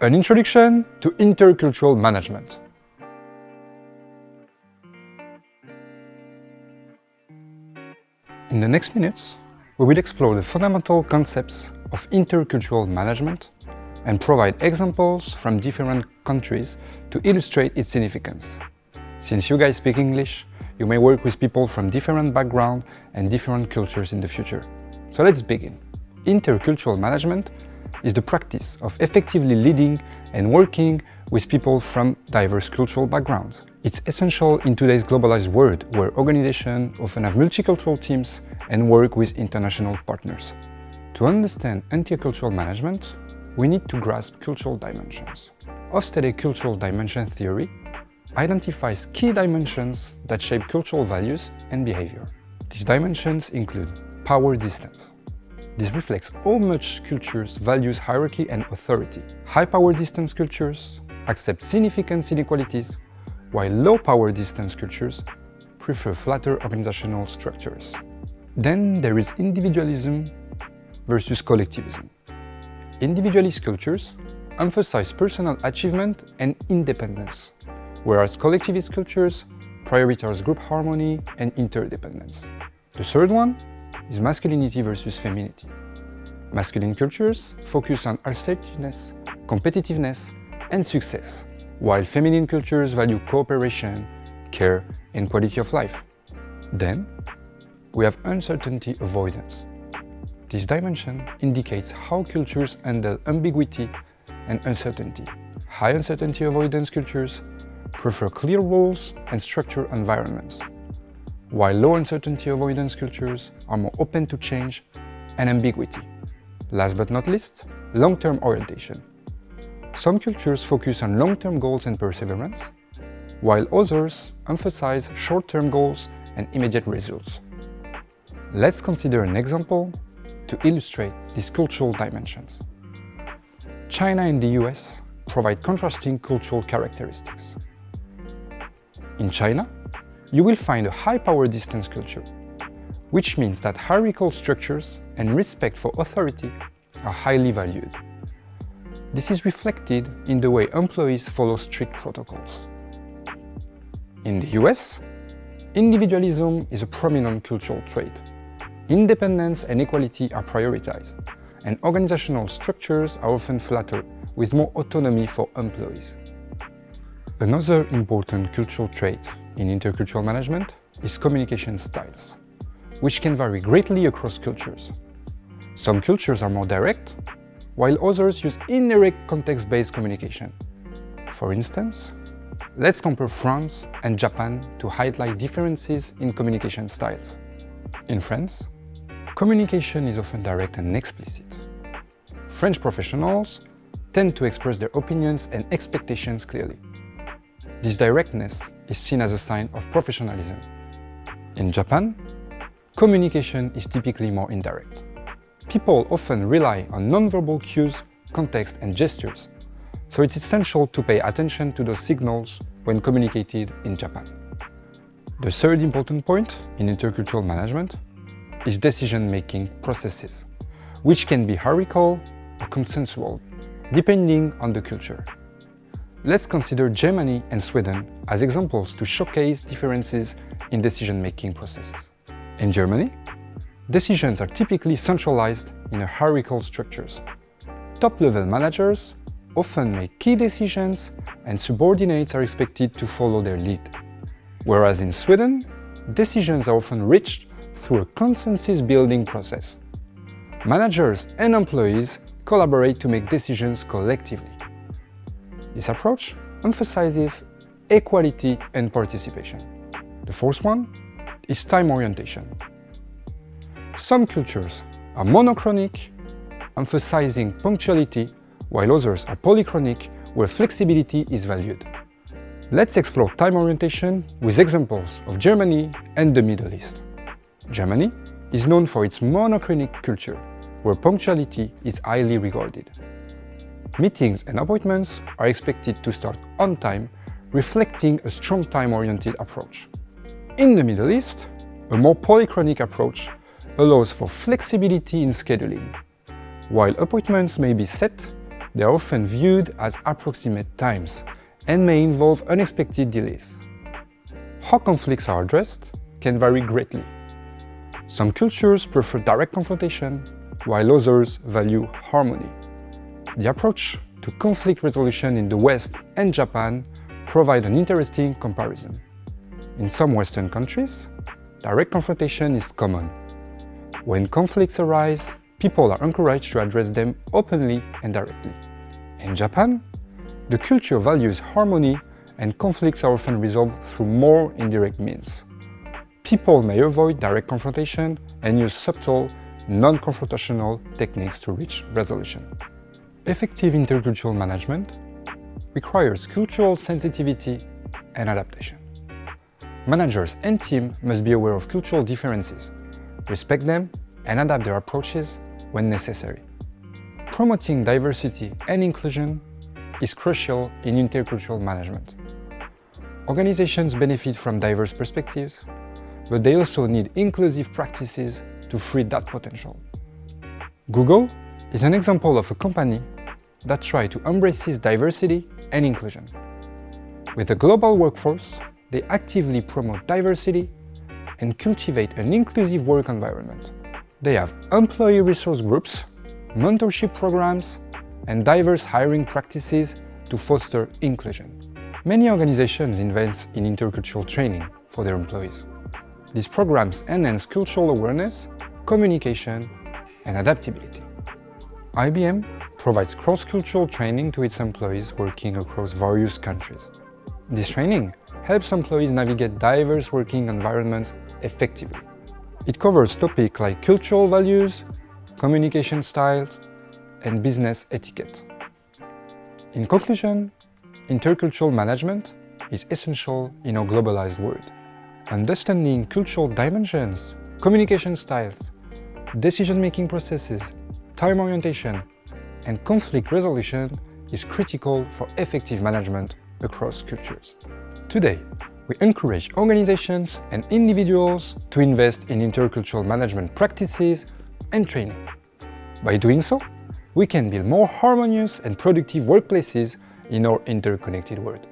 An introduction to intercultural management. In the next minutes, we will explore the fundamental concepts of intercultural management and provide examples from different countries to illustrate its significance. Since you guys speak English, you may work with people from different backgrounds and different cultures in the future. So let's begin. Intercultural management is the practice of effectively leading and working with people from diverse cultural backgrounds. It's essential in today's globalized world where organizations often have multicultural teams and work with international partners. To understand intercultural management, we need to grasp cultural dimensions. Hofstede cultural dimension theory identifies key dimensions that shape cultural values and behavior. These dimensions include power distance. This reflects how much cultures value hierarchy and authority. High power distance cultures accept significant inequalities, while low power distance cultures prefer flatter organizational structures. Then there is individualism versus collectivism. Individualist cultures emphasize personal achievement and independence, whereas collectivist cultures prioritize group harmony and interdependence. The third one is masculinity versus femininity. Masculine cultures focus on assertiveness, competitiveness, and success, while feminine cultures value cooperation, care, and quality of life. Then, we have uncertainty avoidance. This dimension indicates how cultures handle ambiguity and uncertainty. High uncertainty avoidance cultures prefer clear rules and structured environments, while low uncertainty avoidance cultures are more open to change and ambiguity. Last but not least, long-term orientation. Some cultures focus on long-term goals and perseverance, while others emphasize short-term goals and immediate results. Let's consider an example to illustrate these cultural dimensions. China and the US provide contrasting cultural characteristics. In China, you will find a high power distance culture, which means that hierarchical structures and respect for authority are highly valued. This is reflected in the way employees follow strict protocols. In the US, individualism is a prominent cultural trait. Independence and equality are prioritized, and organizational structures are often flatter with more autonomy for employees. Another important cultural trait in intercultural management is communication styles, which can vary greatly across cultures. Some cultures are more direct, while others use indirect context-based communication. For instance, let's compare France and Japan to highlight differences in communication styles. In France, communication is often direct and explicit. French professionals tend to express their opinions and expectations clearly. This directness is seen as a sign of professionalism. In Japan, communication is typically more indirect. People often rely on nonverbal cues, context, and gestures, so it's essential to pay attention to those signals when communicated in Japan. The third important point in intercultural management is decision-making processes, which can be hierarchical or consensual, depending on the culture. Let's consider Germany and Sweden as examples to showcase differences in decision-making processes. In Germany, decisions are typically centralized in hierarchical structures. Top-level managers often make key decisions and subordinates are expected to follow their lead. Whereas in Sweden, decisions are often reached through a consensus-building process. Managers and employees collaborate to make decisions collectively. This approach emphasizes equality and participation. The fourth one is time orientation. Some cultures are monochronic, emphasizing punctuality, while others are polychronic, where flexibility is valued. Let's explore time orientation with examples of Germany and the Middle East. Germany is known for its monochronic culture, where punctuality is highly regarded. Meetings and appointments are expected to start on time, reflecting a strong time-oriented approach. In the Middle East, a more polychronic approach allows for flexibility in scheduling. While appointments may be set, They are often viewed as approximate times and may involve unexpected delays. How conflicts are addressed can vary greatly. Some cultures prefer direct confrontation, while others value harmony. The approach to conflict resolution in the West and Japan provide an interesting comparison. In some Western countries, direct confrontation is common. When conflicts arise, people are encouraged to address them openly and directly. In Japan, the culture values harmony and conflicts are often resolved through more indirect means. People may avoid direct confrontation and use subtle, non-confrontational techniques to reach resolution. Effective intercultural management requires cultural sensitivity and adaptation. Managers and teams must be aware of cultural differences, respect them, and adapt their approaches when necessary. Promoting diversity and inclusion is crucial in intercultural management. Organizations benefit from diverse perspectives, but they also need inclusive practices to free that potential. Google is an example of a company that tries to embrace diversity and inclusion. With a global workforce, they actively promote diversity and cultivate an inclusive work environment. They have employee resource groups, mentorship programs, and diverse hiring practices to foster inclusion. Many organizations invest in intercultural training for their employees. These programs enhance cultural awareness, communication, and adaptability. IBM provides cross-cultural training to its employees working across various countries. This training helps employees navigate diverse working environments effectively. It covers topics like cultural values, communication styles, and business etiquette. In conclusion, intercultural management is essential in our globalized world. Understanding cultural dimensions, communication styles, decision-making processes, time orientation, and conflict resolution is critical for effective management across cultures. Today, we encourage organizations and individuals to invest in intercultural management practices and training. By doing so, we can build more harmonious and productive workplaces in our interconnected world.